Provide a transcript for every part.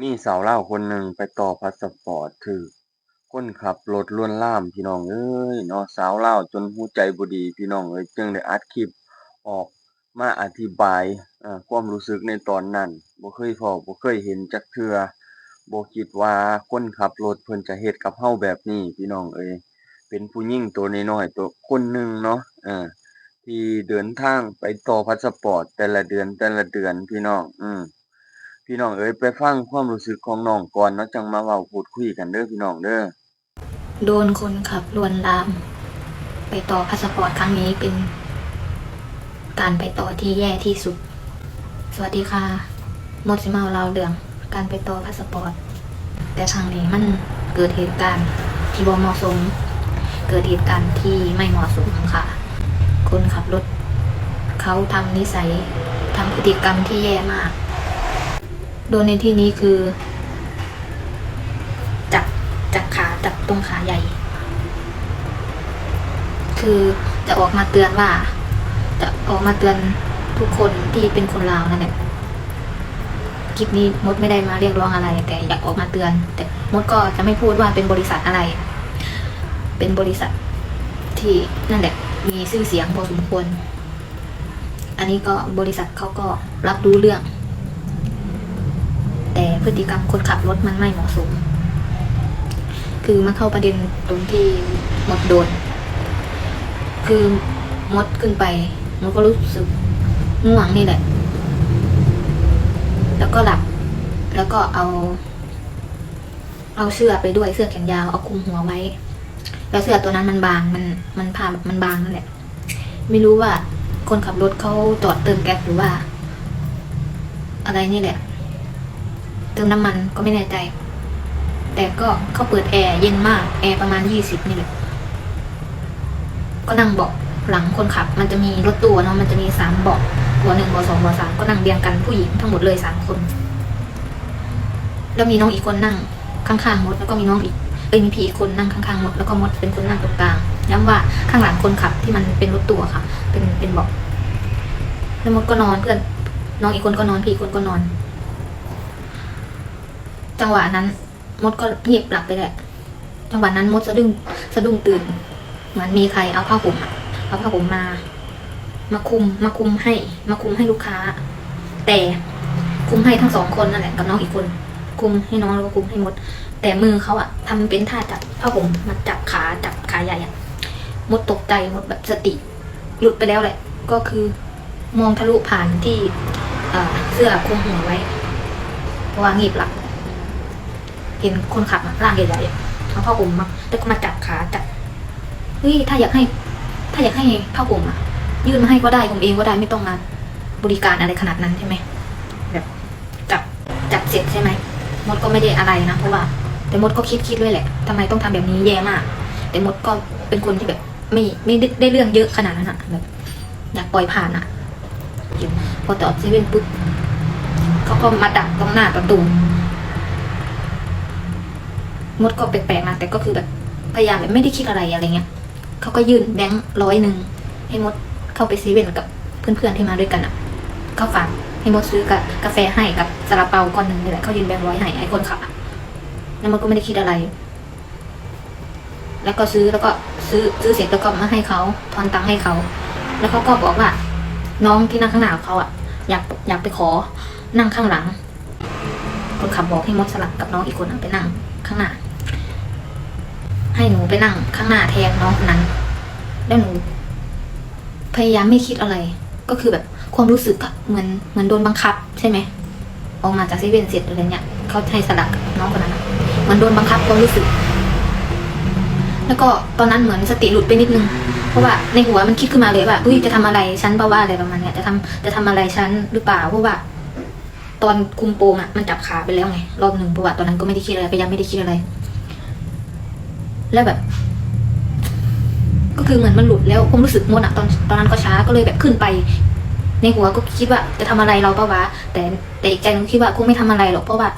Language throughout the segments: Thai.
มีสาวลาวคนหนึ่งไปต่อพาสปอร์ตถูกคนขับรถลวนลามพี่น้องเอ้ยเนาะสาวลาวจนหัวใจบ่ดีพี่น้องเอ้ยจึงได้อัดคลิปออกมาอธิบายความรู้สึกในตอนนั้นบ่เคยพ้อบ่เคยเห็นจักเทื่อบ่คิดว่าคนขับรถเพิ่นจะเฮ็ดกับเราแบบนี้พี่น้องเอ้ยเป็นผู้หญิงตัวน้อยๆตัวคนหนึ่งเนาะที่เดินทางไปต่อพาสปอร์ตแต่ละเดือนพี่น้องพี่น้องเอ๋ยไปฟังความรู้สึกของน้องก่อนเนาะจังมาเว้าพูดคุยกันเด้อพี่น้องเด้อโดนคนขับลวนลามไปต่อพาสปอร์ตครั้งนี้เป็นการไปต่อที่แย่ที่สุดสวัสดีค่ะหมดสิมาเล่าเรื่องการไปต่อพาสปอร์ตแต่ครั้งนี้มันเกิดเหตุการณ์ที่บ่เหมาะสมเกิดเหตุการณ์ที่ไม่เหมาะสมค่ะคนขับรถเขาทำนิสัยทำพฤติกรรมที่แย่มากโดนในที่นี้คือจับตรงขาใหญ่ คือจะออกมาเตือนว่าจะออกมาเตือนทุกคนที่เป็นคนลาวนั่นแหละคลิปนี้มดไม่ได้มาเรียกร้องอะไรแต่อยากออกมาเตือนแต่มดก็จะไม่พูดว่าเป็นบริษัทอะไรเป็นบริษัทที่นั่นแหละมีชื่อเสียงพอสมควรอันนี้ก็บริษัทเขาก็รับรู้เรื่องแต่พฤติกรรมคนขับรถมันไม่เหมาะสมคือมาเข้าประเด็นตรงที่หมดโดนคือมดขึ้นไปมดก็รู้สึกง่วงนี่แหละแล้วก็หลับแล้วก็เอาเสื้อไปด้วยเสื้อแขนยาวเอาคลุมหัวไว้แล้วเสื้อตัวนั้นมันบางมันผ้าแบบมันบางนั่นแหละไม่รู้ว่าคนขับรถเขาจอดเติมแก๊สหรือว่าอะไรนี่แหละเติมน้ำมันก็ไม่แน่ใจแต่ก็เขาเปิดแอร์เย็นมากแอร์ประมาณ20นี่แหละก็นั่งเบาะหลังคนขับมันจะมีรถตู้เนาะมันจะมี3เบาะเบาะ1เบาะ2เบาะ3ก็นั่งเรียงกันผู้หญิงทั้งหมดเลย3คนแล้วมีน้องอีกคนนั่งข้างๆมดแล้วก็มีน้องอีกมีพี่อีกคนนั่งข้างๆมดแล้วก็มดเป็นคนนั่งตรงกลางย้ำว่าข้างหลังคนขับที่มันเป็นรถตู้ค่ะเป็นเบาะแล้วมดก็นอนเพื่อนน้องอีกคนก็นอนพี่อีกคนก็นอนจังหวะนั้นมดก็เงียบหลับไปแหละจังหวะนั้นมดสะดุ้งตื่นเหมือนมีใครเอาผ้าห่มมาคุมให้ลูกค้าแต่คุมให้ทั้ง2คนนั่นแหละกับน้องอีกคนคุมให้น้องแล้วก็คุมให้มดแต่มือเขาอะทำเป็นท่าจับผ้าห่มมาจับขาใหญ่อะมดตกใจมดแบบสติหลุดไปแล้วแหละก็คือมองทะลุผ่านที่เสื้อคลุมหัวไว้เพราะว่างีบหลับเห็นคนขับร่างใหญ่ๆเอาผ้าห่มมาแล้วก็มาจับขาจับเฮ้ยถ้าอยากให้ผ้าห่มอะยื่นมาให้ก็ได้ผมเองก็ได้ไม่ต้องมาบริการอะไรขนาดนั้นใช่ไหมแบบจับเสร็จใช่ไหมมดก็ไม่ได้อะไรนะเพราะว่าแต่มดก็คิดด้วยแหละทำไมต้องทำแบบนี้แย่มากแต่มดก็เป็นคนที่แบบไม่ได้เรื่องเยอะขนาดนั้นอะแบบอยากปล่อยผ่านอะพอจอดเซเว่นปุ๊บเขาก็มาดักตรงหน้าประตูมดก็แปลกๆนะแต่ก็คือแบบพยายามแบบไม่ได้คิดอะไรเงี้ยเขาก็ยื่นแบงค์100ให้มดเข้าไปเซเว่นกับเพื่อนๆที่มาด้วยกันอ่ะเขาฝากให้มดซื้อกับกาแฟให้กับซาลาเปาก้อนหนึ่งนี่แหละเขายื่นแบงค์100ให้ไอ้คนขับแล้วมันก็ไม่ได้คิดอะไรแล้วก็ซื้อเสร็จแล้วก็มาให้เขาทอนตังค์ให้เขาแล้วเขาก็บอกว่าน้องที่นั่งข้างหน้าเขาอ่ะอยากไปขอนั่งข้างหลังคนขับบอกให้มดสลับกับน้องอีกคนไปนั่งข้างหน้าให้หนูไปนั่งข้างหน้าแทนน้องคนนั้นแล้วหนูพยายามไม่คิดอะไรก็คือแบบความรู้สึกอะเหมือนโดนบังคับใช่ไหมออกมาจากเซเว่นเสร็จอะไรเงี้ยเขาให้สลับกับน้องคนนั้นเหมือนโดนบังคับความรู้สึกแล้วก็ตอนนั้นเหมือนสติหลุดไปนิดนึงเพราะว่าในหัวมันคิดขึ้นมาเลยว่าจะทำอะไรฉันเพราะว่าอะไรประมาณเนี้ยจะทำอะไรฉันหรือเปล่าเพราะว่าตอนคุมโปงอะมันจับขาไปแล้วไงรอบหนึ่งเพราะว่าตอนนั้นก็ไม่ได้คิดอะไรพยายามไม่ได้คิดอะไรแล้วแบบก็คือเหมือนมันหลุดแล้วความรู้สึกมดอะตอนนั้นก็ช้าก็เลยแบบขึ้นไปในหัวก็คิดว่าจะทำอะไรเราเปล่าวะแต่อีกใจนึงคิดว่าคงไม่ทำอะไรหรอกเพราะว่า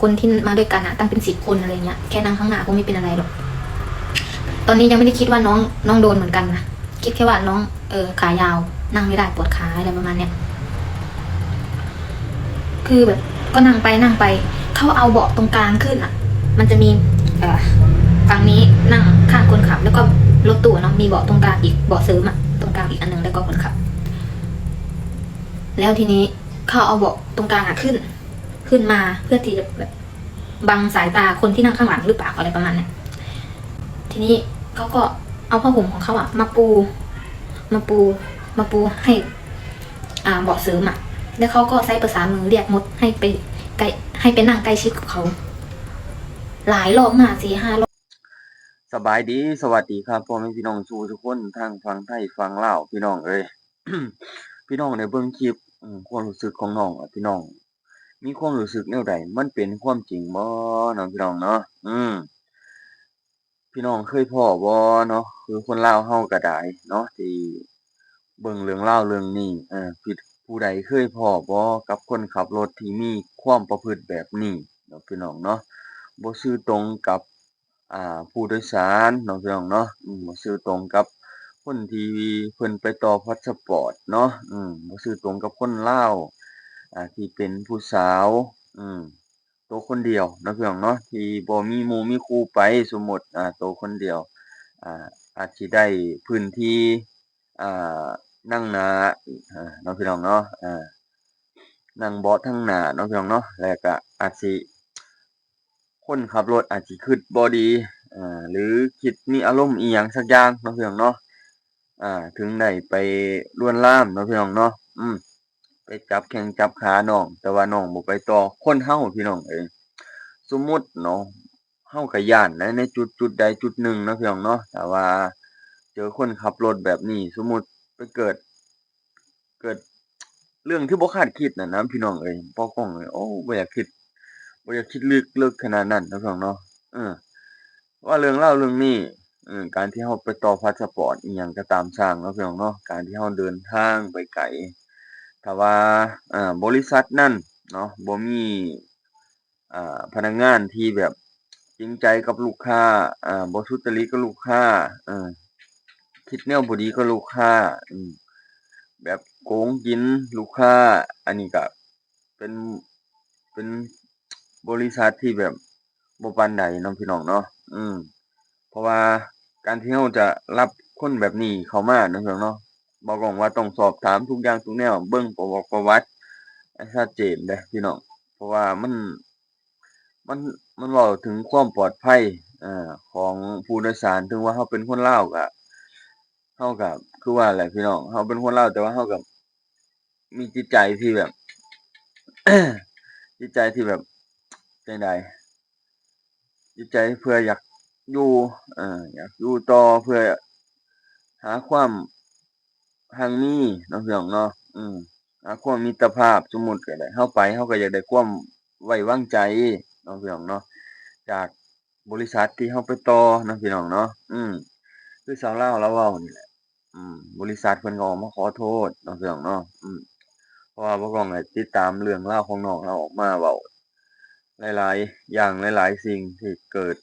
คนที่มาด้วยกันอะตั้งเป็น10 คนอะไรเงี้ยแค่นั่งข้างหน้าคงไม่เป็นอะไรหรอกตอนนี้ยังไม่ได้คิดว่าน้องโดนเหมือนกันนะคิดแค่ว่าน้องขายาวนั่งไม่ได้ปวดขาอะไรประมาณเนี้ยคือแบบ ก็นั่งไปเขาเอาเบาะตรงกลางขึ้นอ่ะมันจะมีฝั่งนี้นั่งข้างคนขับแล้วก็รถตู้เนาะมีเบาะตรงกลางอีกเบาะเสริมอ่ะตรงกลางอีกอันนึงแล้วก็คนขับแล้วทีนี้เขาเอาเบาะตรงกลางอ่ะขึ้นมาเพื่อที่จะแบบบังสายตาคนที่นั่งข้างหลังหรือเปล่าอะไรประมาณนี้ทีนี้เขาก็เอาผ้าห่มของเขาอ่ะมาปูให้เบาะเสริมอ่ะแล้วเขาก็ใช้ภาษามือเรียกมดให้ไปนั่งใกล้ชิดกับเขาหลายรอบมาก4-5 รอบ สบายดีสวัสดีครับพ่อแม่พี่น้องสู่ทุกคนทางฝั่งไทยฝั่งลาวพี่น้องเอ้ย พี่น้องได้เบิ่งคลิปความรู้สึกของน้องพี่น้องมีความรู้สึกแนวใดมันเป็นความจริงบ่เนาะพี่น้องเนาะพี่น้องเคยพ้อบ่เนาะคือคนลาวเฮาก็ได้เนาะที่เบิ่งเรื่องราวเรื่องนี้ผู้ใดเคยพ้อบ่กับคนขับรถที่มีความประพฤติแบบนี้เนาะพี่น้องเนาะบ่ซื่อตรงกับผู้โดยสารเนาะพี่น้องเนาะบ่ซื่อตรงกับคนที่เพิ่นไปต่อพาสปอร์ตเนาะบ่ซื่อตรงกับคนลาวที่เป็นผู้สาวอืมตัวคนเดียวเนาะพี่น้องเนาะที่บ่มีหมู่มีคู่ไปสมมุติตัวคนเดียวอ่าอาจสิได้พื้นที่อ่านั่งหน้าเนาะพี่น้องเนาะนั่งเบาะทางหน้าเนาะพี่น้องเนาะแล้วก็อาจสิคนขับรถอาจสิคิดบ่ดีหรือคิดมีอารมณ์อิหยังสักอย่างเนาะพี่น้องเนาะถึงได้ไปลวนลามเนาะพี่น้องเนาะไปจับแข้งจับขาน้องแต่ว่าน้องบ่ไปต่อคนเฮาพี่น้องเอ้ยสมมุติเนาะเฮาก็ย้านในจุดใดจุดหนึ่งเนาะพี่น้องเนาะถ้าว่าเจอคนขับรถแบบนี้สมมุติไปเกิดเรื่องที่บ่คาดคิดน่ะนะพี่น้องเอ้ยพอกล้องเอ้ยโอ้บ่อยากคิดลึกขนาดนั้นเนาะพี่น้องเนาะเออว่าเรื่องราวเรื่องนี้การที่เราไปต่อพาสปอร์ตอิหยังก็ตามสร้างเนาะพี่น้องเนาะการที่เราเดินทางไปไกลถ้าว่าบริษัทนั้นเนาะบ่มีพนักงานที่แบบจริงใจกับลูกค้าบ่ทุจริตกับลูกค้าคิดแนวบ่ดีกับลูกค้าแบบโกงกินลูกค้าอันนี้ก็เป็นเป็นบริษัทที่แบบบ่ปานใดเนาะพี่น้องเนาะเพราะว่าการที่เราจะรับคนแบบนี้เข้ามาเนาะพี่น้องเนาะบ่ต้องว่าต้องสอบถามทุกอย่างทุกแนวเบิ่งประวัติให้ชัดเจนเด้อพี่น้องเพราะว่ามันมันเว้าถึงความปลอดภัยของผู้โดยสารถึงว่าเราเป็นคนลาวก็เราก็คือว่าแหละพี่น้องเราเป็นคนลาวแต่ว่าเราก็มีจิตใจที่แบบ จิตใจที่แบบจั่งใดจิตใจเพื่ออยากอยู่อยากอยู่ต่อเพื่อหาความหักมีเนาะพี่น้องเนาะหาความมิตรภาพสมมุติก็ได้เราไปเราก็อยากได้ความไว้วางใจเนาะพี่น้องเนาะจากบริษัทที่เราไปต่อเนาะพี่น้องเนาะคือสาวลาวเลาเว้านี่แหละบริษัทเพิ่นก็ออกมาขอโทษเนาะพี่น้องเนาะเพราะว่าบ่ต้องได้ติดตามเรื่องราวของน้องเราออกมาเว้าหลายๆอย่างหลายๆสิ่งที่เกิด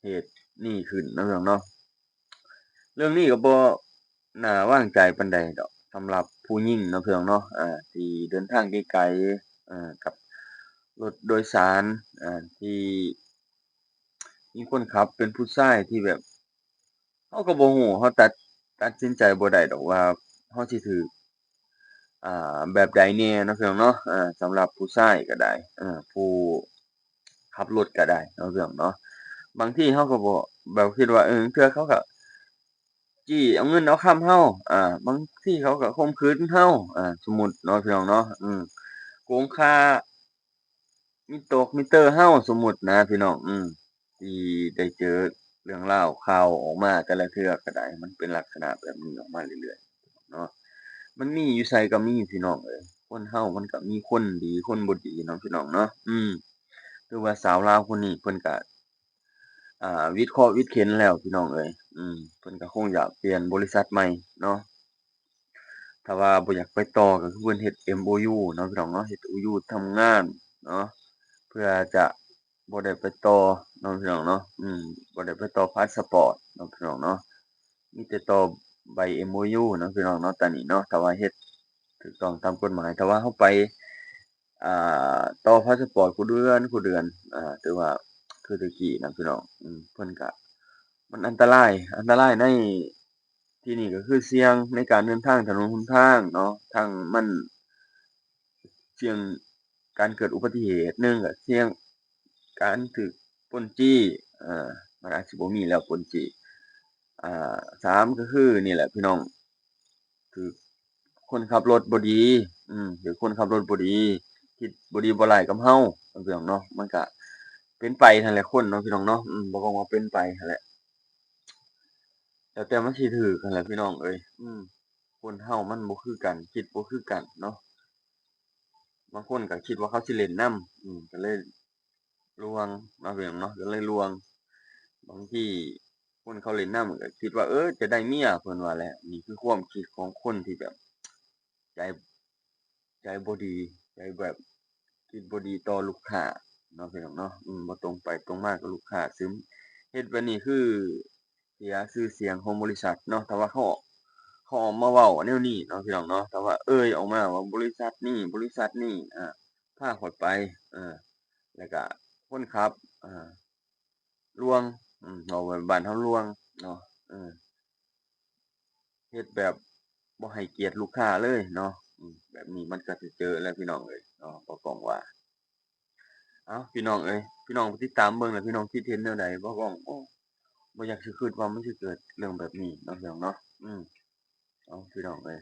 เหตุนี้ขึ้นเนาะพี่น้องเนาะเรื่องนี้ก็บ่น่าวางใจปานใดดอกสำหรับผู้หญิงเนาะพี่น้องเนาะที่เดินทางไกลๆกับรถโดยสารที่มีคนขับเป็นผู้ชายที่แบบเราก็บ่ฮู้เราตัดสินใจบ่ได้ดอกว่าเราสิถูกแบบใดแหน่เนาะพี่น้องเนาะสำหรับผู้ชายก็ได้ผู้ขับรถก็ได้เนาะพี่น้องเนาะบางทีเราก็บ่แบบคิดว่าเทื่อเขาก็จี้เอาเงินเอาคำเราบางทีเขาก็ข่มขืนเราสมมุติเนาะพี่น้องเนาะโกงค่ามิเตอร์เราสมมุตินะพี่น้องที่ได้เจอเรื่องราวข่าวออกมาแต่ละเทื่อก็ได้มันเป็นลักษณะแบบนี้ออกมาเรื่อยๆเนาะ มันมีอยู่ไสก็มีพี่น้องเอ้ยคนเรามันก็มีคนดีคนบ่ดีเนาะพี่น้องเนาะคือว่าสาวลาวคนนี้เพิ่นก็วิตเคราะห์วิตเข็ญแล้วพี่น้องเอ้ยเพิ่นก็คงอยากเปลี่ยนบริษัทใหม่เนาะถ้าว่าบ่อยากไปต่อก็คือเพิ่นเฮ็ด MOU เนาะพี่น้องเนาะเฮ็ด MOU ทำงานเนาะเพื่อจะบ่ได้ไปต่อเนาะพี่น้องเนาะบ่ได้ไปต่อพาสปอร์ตเนาะพี่น้องเนาะมีแต่ต่อใบ MOU เนาะพี่น้องเนาะตอนนี้เนาะถ้าว่าเฮ็ด ถูกต้องตามกฎหมายแต่ว่าเราไป ต่อพาสปอร์ตคุเดือนแต่ว่าคือแตะกี้นะพี่น้องเพิ่นก็มันอันตรายในที่นี่ก็คือเสี่ยงในการเดินทางถนนหนทางเนาะทั้งมันเสี่ยงการเกิดอุบัติเหตุหนึ่งก็เสี่ยงการถูกปล้นจี้อ่ามันอาจสิบ่มีแล้วปล้นจี้สามก็คือนี่แหละพี่น้องถูกคนขับรถบ่ดีถูกคนขับรถบ่ดีคิดบ่ดีบ่ร้ายกับเราพี่น้องเนาะมันก็เป็นไปนั่นแหละคนเนาะพี่น้องเนาะบ่ก็ว่าเป็นไปนั่นแหละแล้วแต่มันสิถูกนั่นแหละพี่น้องเอ้ยคนเรามันบ่คือกันคิดบ่คือกันเนาะบางคนก็คิดว่าเขาสิเล่นนำก็เลยลวงเนาะพี่น้องเนาะก็เลยลวงบางทีคนเขาเล่นนำก็คิดว่าจะได้เมียเพิ่นว่าแหละนี่คือความคิดของคนที่แบบใจใจบ่ดีใจแบบคิดบ่ดีต่อลูกค้าเนาะพี่น้องเนาะบ่ตรงไปตรงมากับลูกค้าซึ่งเฮ็ดแบบนี้คือเสียชื่อเสียงของบริษัทเนาะถ้าว่าเขาออกมาเว้าแนวนี้เนาะพี่น้องเนาะถ้าว่าออกมาว่าบริษัทนี้พาข้อยไปเออแล้วก็คนขับลวงเว้าบ้านๆเราลวงเนาะเออเฮ็ดแบบบ่ให้เกียรติลูกค้าเลยเนาะแบบนี้มันก็สิเจอแล้วพี่น้องเอ้ยเนาะบ่ต้องว่าเอ้าพี่น้องเอ้ยพี่น้องติดตามเบิ่งแล้วพี่น้องคิดเห็นแนวใดบ่ต้องบ่อยากสิคิดว่ามันสิเกิดเรื่องแบบนี้เนาะพี่น้องเนาะเอาพี่น้องเอ้ย